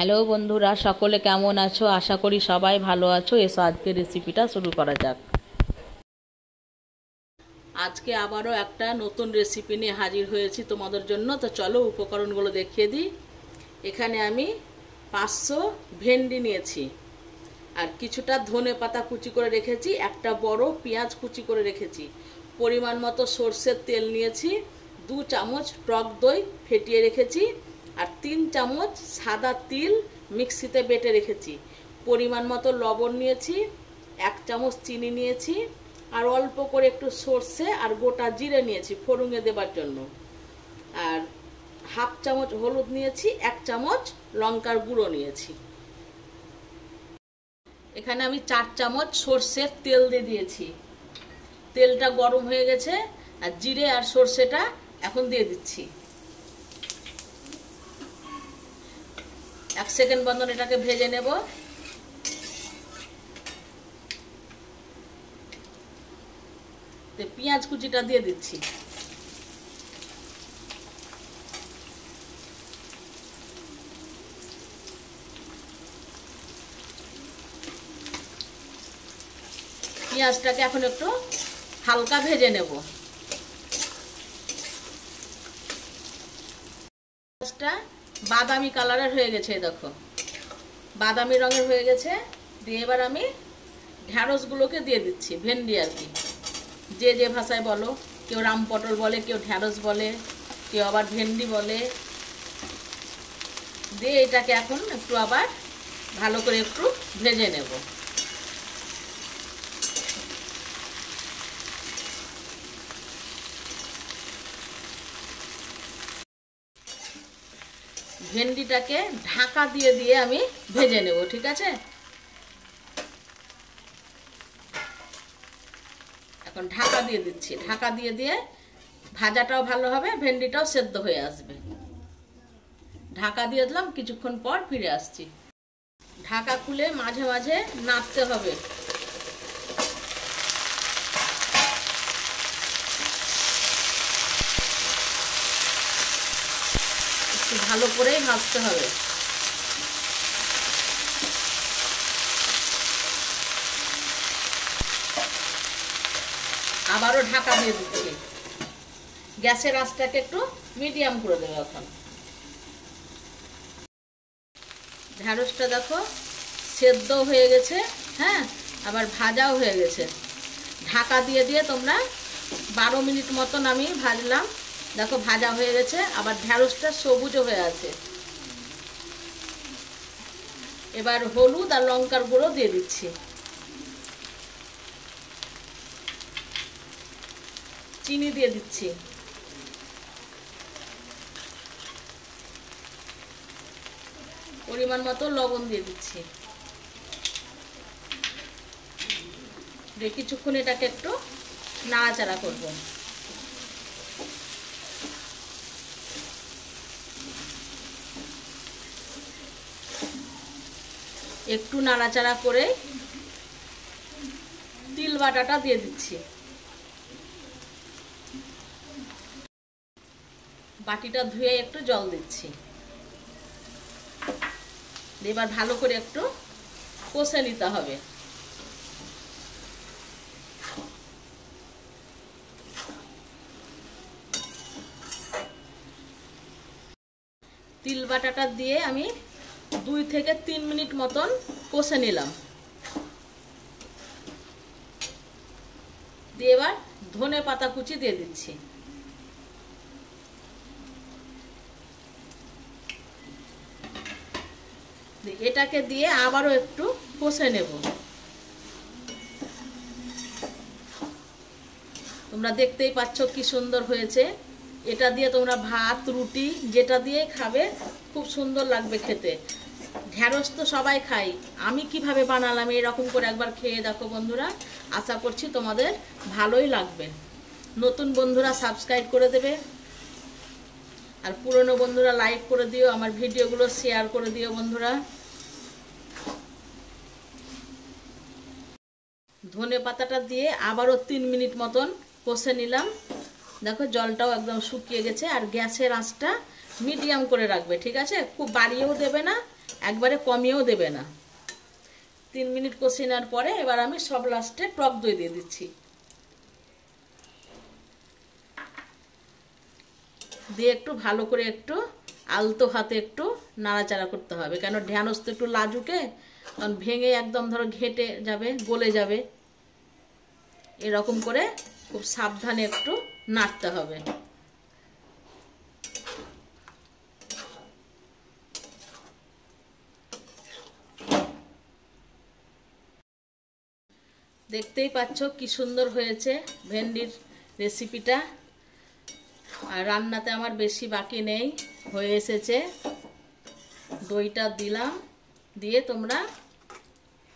Hello বন্ধুরা, সকলে কেমন আছো? আশা করি সবাই ভালো আছো। এসো আজকের রেসিপিটা শুরু করা যাক। আজকে আবারও একটা নতুন রেসিপি নিয়ে হাজির হয়েছি তোমাদের জন্য। তো চলো উপকরণগুলো দেখিয়ে দিই। এখানে আমি 500 ভেন্ডি নিয়েছি, আর কিছুটা ধনে পাতা কুচি করে রেখেছি, একটা বড় পেঁয়াজ কুচি করে রেখেছি, পরিমাণ মতো সর্ষের তেল নিয়েছি, 2 চামচ টক দই ফেটিয়ে রেখেছি, আর 3 চামচ সাদা তিল মিক্সিতে বেটে রেখেছি, পরিমাণ মতো লবণ নিয়েছি, 1 চামচ চিনি নিয়েছি, আর অল্প করে একটু সর্ষে আর গোটা জিরে নিয়েছি ফোড়নে দেবার জন্য, আর 1/2 চামচ হলুদ নিয়েছি, 1 চামচ লঙ্কার গুঁড়ো নিয়েছি। এখানে আমি 4 চামচ সর্ষের তেল দিয়ে দিয়েছি। তেলটা গরম হয়ে গেছে, আর জিরে আর সর্ষেটা এখন দিয়ে দিচ্ছি। 1 সেকেন্ড বন্ধন এটাকে ভেজে নেব। পেঁয়াজ কুচিটা দিয়ে দিচ্ছি। পেঁয়াজটাকে এখন একটু হালকা ভেজে নেব। পেঁয়াজটা বাদামি কালারের হয়ে গেছে, দেখো বাদামি রঙের হয়ে গেছে। দিয়ে এবার আমি ঢ্যাঁড়সগুলোকে দিয়ে দিচ্ছি, ভেন্ডি আর কি, যে যে ভাষায় বলো, কেউ রাম পটল বলে, কেউ ঢ্যাঁড়স বলে, কেউ আবার ভেন্ডি বলে। দিয়ে এটাকে এখন একটু আবার ভালো করে একটু ভেজে নেব। ভেন্ডিটাকে ঢাকা দিয়ে দিয়ে আমি ভেজে নেব, ঠিক আছে? এখন ঢাকা দিয়ে দিচ্ছি। ঢাকা দিয়ে দিয়ে ভাজাটাও ভালো হবে, ভেন্ডিটাও সেদ্ধ হয়ে আসবে। ঢাকা দিয়ে দিলাম, কিছুক্ষণ পর ফিরে আসছি। ঢাকা খুলে মাঝে মাঝে নাড়তে হবে। একটু ভালো করেই ভাজতে হবে। আবারও ঢাকা দিয়ে দিচ্ছি। গ্যাসের আঁচটাকে একটু মিডিয়াম করে দেবো। এখন ঢ্যাঁড়সটা দেখো সেদ্ধ হয়ে গেছে, হ্যাঁ, আবার ভাজাও হয়ে গেছে। ঢাকা দিয়ে দিয়ে তোমরা 12 মিনিট মতন আমি ভাজলাম। দেখো ভাজা হয়ে গেছে, আবার ঢ্যাঁড়সটা সবুজও হয়ে আছে। এবার হলুদ আর লঙ্কার গুঁড়ো দিয়ে দিচ্ছি। চিনি দিয়ে দিচ্ছি। পরিমাণ মতো লবণ দিয়ে দিচ্ছি। দিয়ে কিছুক্ষণ এটাকে একটু নাড়াচাড়া করব। একটু নাড়াচাড়া করে তিল বাটাটা দিয়ে দিচ্ছি। বাটিটা ধুয়ে একটু জল দিচ্ছি। এবার ভালো করে একটু কষে নিতে হবে। তিল বাটাটা দিয়ে আমি 2 থেকে 3 মিনিট মতন কষে নিলাম। দিয়ে এবার ধনে পাতা কুচি দিয়ে দিচ্ছি। এটাকে দিয়ে আবারও একটু কষে নেব। তোমরা দেখতেই পাচ্ছ কি সুন্দর হয়েছে। এটা দিয়ে তোমরা ভাত রুটি যেটা দিয়ে খাবে খুব সুন্দর লাগবে খেতে। ঢ্যাঁড়স তো সবাই খাই, আমি কিভাবে বানালাম এরকম করে একবার খেয়ে দেখো বন্ধুরা। আশা করছি তোমাদের ভালোই লাগবে। নতুন বন্ধুরা সাবস্ক্রাইব করে দেবে, আর পুরনো বন্ধুরা লাইক করে দিও, আমার ভিডিওগুলো শেয়ার করে দিও বন্ধুরা। ধনে পাতাটা দিয়ে আবারও 3 মিনিট মতন কষে নিলাম। দেখো জলটাও একদম শুকিয়ে গেছে। আর গ্যাসের আঁচটা মিডিয়াম করে রাখবে, ঠিক আছে? খুব বাড়িয়েও দেবে না, একবারে কমিয়েও দেবে না। 3 মিনিট কষিয়ে নেওয়ার পরে এবার আমি সব লাস্টে টক দই দিয়ে দিচ্ছি। দিয়ে একটু ভালো করে একটু আলতো হাতে একটু নাড়াচাড়া করতে হবে, কেন ঢ্যাঁড়স তো একটু লাজুকে, কারণ ভেঙে একদম ধরো ঘেটে যাবে, গলে যাবে। এরকম করে খুব সাবধানে একটু নাড়তে হবে। দেখতেই পাচ্ছ কি সুন্দর হয়েছে ভেন্ডির রেসিপিটা। আর রান্নাতে আমার বেশি বাকি নেই, হয়ে এসেছে। দইটা দিলাম, দিয়ে তোমরা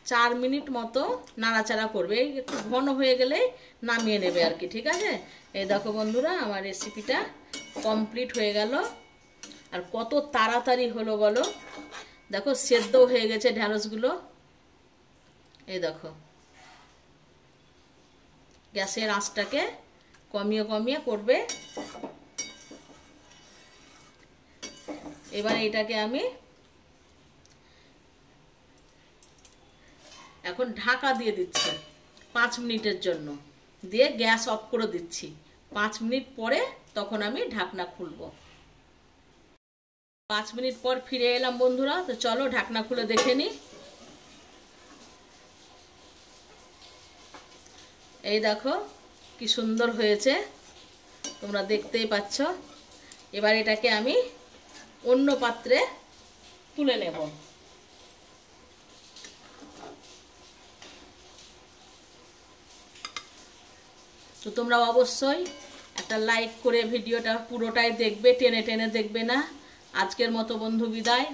4 মিনিট মতো নাড়াচাড়া করবে, একটু ঘন হয়ে গেলে নামিয়ে নেবে আর কি, ঠিক আছে। এই দেখো বন্ধুরা, আমার রেসিপিটা কমপ্লিট হয়ে গেল। আর কত তাড়াতাড়ি হলো বলো, দেখো সেদ্ধ হয়ে গেছে ঢ্যাঁড়সগুলো। এই দেখো, গ্যাসের আঁচটাকে কমিয়ে কমিয়ে করবে। এবার এটাকে আমি এখন ঢাকা দিয়ে দিচ্ছি 5 মিনিটের জন্য, দিয়ে গ্যাস অফ করে দিচ্ছি। 5 মিনিট পরে তখন আমি ঢাকনা খুলবো। 5 মিনিট পর ফিরে এলাম বন্ধুরা, তো চলো ঢাকনা খুলে দেখে নিই। এই দেখো কি সুন্দর হয়েছে, তোমরা দেখতেই পাচ্ছ। এবার এটাকে আমি অন্য পাত্রে তুলে নেব। তো তোমরা অবশ্যই একটা লাইক করে ভিডিওটা পুরোটাই দেখবে, টেনে টেনে দেখবে না। আজকের মতো বন্ধু বিদায়।